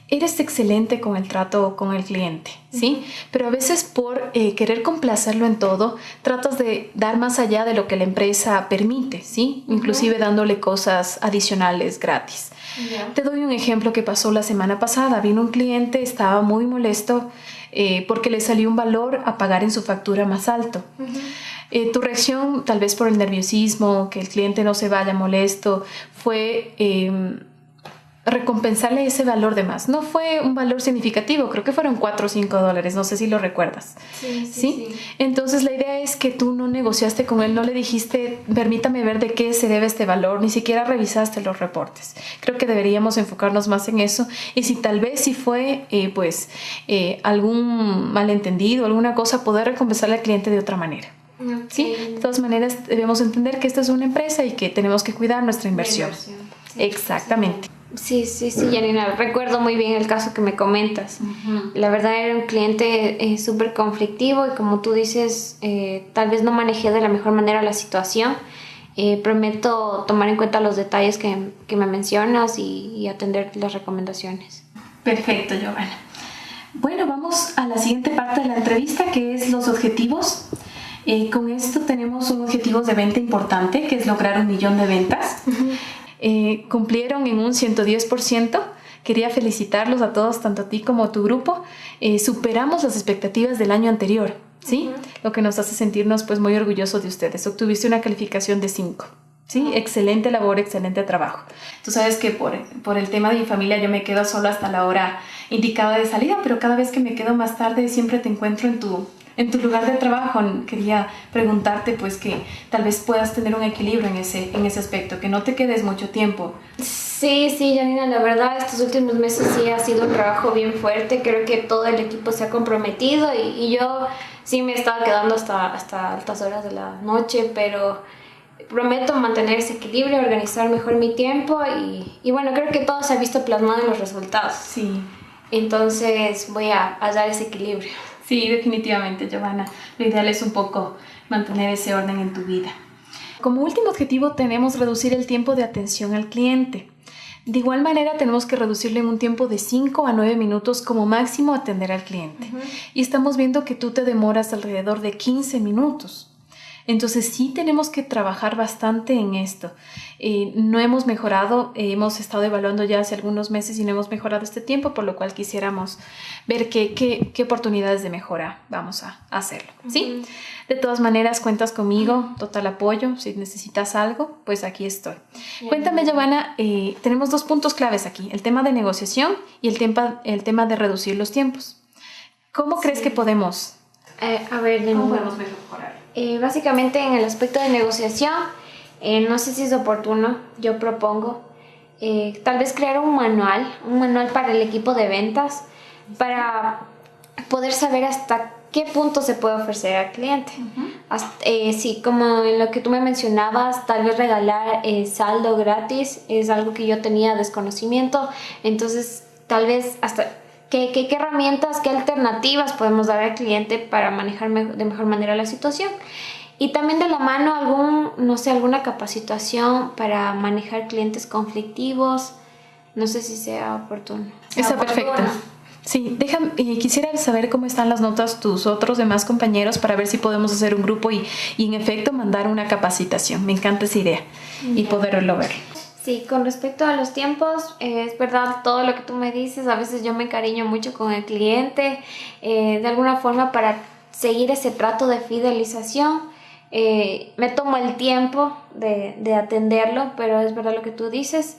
Eres excelente con el trato con el cliente, ¿sí? Pero a veces por querer complacerlo en todo, tratas de dar más allá de lo que la empresa permite, ¿sí? Inclusive dándole cosas adicionales gratis. Te doy un ejemplo que pasó la semana pasada. Vino un cliente, estaba muy molesto porque le salió un valor a pagar en su factura más alto. Tu reacción, tal vez por el nerviosismo, que el cliente no se vaya molesto, fue recompensarle ese valor de más. No fue un valor significativo, creo que fueron $4 o $5, no sé si lo recuerdas. Sí. Entonces la idea es que tú no negociaste con él, no le dijiste, permítame ver de qué se debe este valor, ni siquiera revisaste los reportes. Creo que deberíamos enfocarnos más en eso, y si tal vez si fue algún malentendido, alguna cosa, poder recompensarle al cliente de otra manera. ¿Sí? De todas maneras debemos entender que esta es una empresa y que tenemos que cuidar nuestra inversión. Exactamente. Sí, Janina, recuerdo muy bien el caso que me comentas. La verdad era un cliente súper conflictivo y como tú dices, tal vez no manejé de la mejor manera la situación. Prometo tomar en cuenta los detalles que me mencionas y atender las recomendaciones. Perfecto, Giovanna. Bueno, vamos a la siguiente parte de la entrevista, que es los objetivos. Con esto tenemos un objetivo de venta importante, que es lograr 1 millón de ventas. Cumplieron en un 110%. Quería felicitarlos a todos, tanto a ti como a tu grupo. Superamos las expectativas del año anterior, ¿sí? Lo que nos hace sentirnos pues muy orgullosos de ustedes. Obtuviste una calificación de 5. ¿Sí? Excelente labor, excelente trabajo. Tú sabes que por el tema de mi familia yo me quedo solo hasta la hora indicada de salida, pero cada vez que me quedo más tarde siempre te encuentro en tu lugar de trabajo. Quería preguntarte pues que tal vez puedas tener un equilibrio en ese aspecto, que no te quedes mucho tiempo. Sí, Janina, la verdad estos últimos meses sí ha sido un trabajo bien fuerte. Creo que todo el equipo se ha comprometido y yo sí me estaba quedando hasta altas horas de la noche, pero prometo mantener ese equilibrio, organizar mejor mi tiempo y bueno, creo que todo se ha visto plasmado en los resultados. Sí. Entonces voy a dar ese equilibrio. Sí, definitivamente, Giovanna. Lo ideal es un poco mantener ese orden en tu vida. Como último objetivo tenemos reducir el tiempo de atención al cliente. De igual manera tenemos que reducirle en un tiempo de 5 a 9 minutos como máximo a atender al cliente. Y estamos viendo que tú te demoras alrededor de 15 minutos. Entonces sí tenemos que trabajar bastante en esto. No hemos mejorado, hemos estado evaluando ya hace algunos meses y no hemos mejorado este tiempo, por lo cual quisiéramos ver qué oportunidades de mejora vamos a hacerlo, ¿sí? De todas maneras, cuentas conmigo, total apoyo. Si necesitas algo, pues aquí estoy. Cuéntame, Giovanna, tenemos 2 puntos claves aquí, el tema de negociación y el tema de reducir los tiempos. ¿Cómo crees que podemos? ¿Cómo podemos mejorar? Básicamente en el aspecto de negociación, no sé si es oportuno, yo propongo tal vez crear un manual para el equipo de ventas para poder saber hasta qué punto se puede ofrecer al cliente. Sí, como en lo que tú me mencionabas, tal vez regalar saldo gratis es algo que yo tenía desconocimiento, entonces tal vez hasta ¿qué herramientas, qué alternativas podemos dar al cliente para manejar de mejor manera la situación? Y también de la mano alguna capacitación para manejar clientes conflictivos. No sé si sea oportuno. Está perfecto. Sí, quisiera saber cómo están las notas tus otros demás compañeros para ver si podemos hacer un grupo y en efecto mandar una capacitación. Me encanta esa idea y poderlo ver. Sí, con respecto a los tiempos, es verdad todo lo que tú me dices. A veces yo me encariño mucho con el cliente, de alguna forma para seguir ese trato de fidelización. Me tomo el tiempo de atenderlo, pero es verdad lo que tú dices.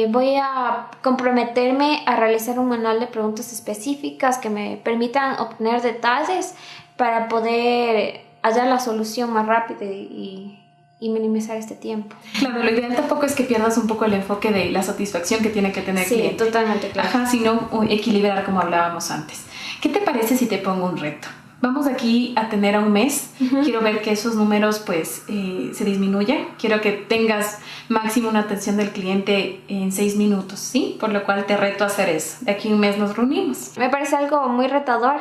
Voy a comprometerme a realizar un manual de preguntas específicas que me permitan obtener detalles para poder hallar la solución más rápida y minimizar este tiempo. Claro, lo ideal tampoco es que pierdas un poco el enfoque de la satisfacción que tiene que tener el cliente. Sí, totalmente, claro. Sino equilibrar como hablábamos antes. ¿Qué te parece si te pongo un reto? Vamos aquí a tener a un mes. Quiero ver que esos números pues se disminuyan. Quiero que tengas máximo una atención del cliente en 6 minutos, ¿sí? Por lo cual te reto a hacer eso. De aquí a un mes nos reunimos. Me parece algo muy retador.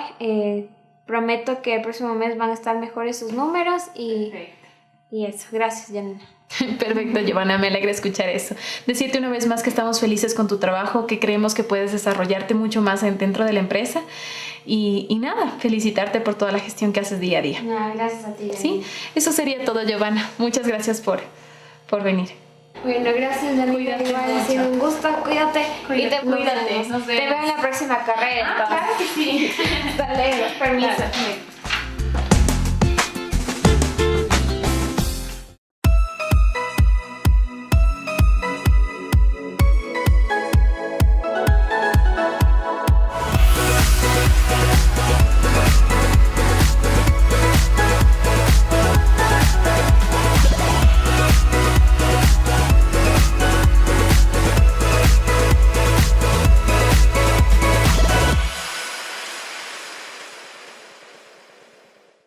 Prometo que el próximo mes van a estar mejores sus números y eso. Gracias, Janina. Perfecto, Giovanna, me alegra escuchar eso. Decirte una vez más que estamos felices con tu trabajo, que creemos que puedes desarrollarte mucho más dentro de la empresa y nada, felicitarte por toda la gestión que haces día a día. No, gracias a ti, Janina. Sí, eso sería todo, Giovanna. Muchas gracias por venir. Bueno, gracias, Janina. Cuídate Igual, ha mucho. sido un gusto. Cuídate. Y te Cuídate. vemos. Nos Te veo en la próxima carrera. Claro que sí. Hasta luego. Permiso. Claro.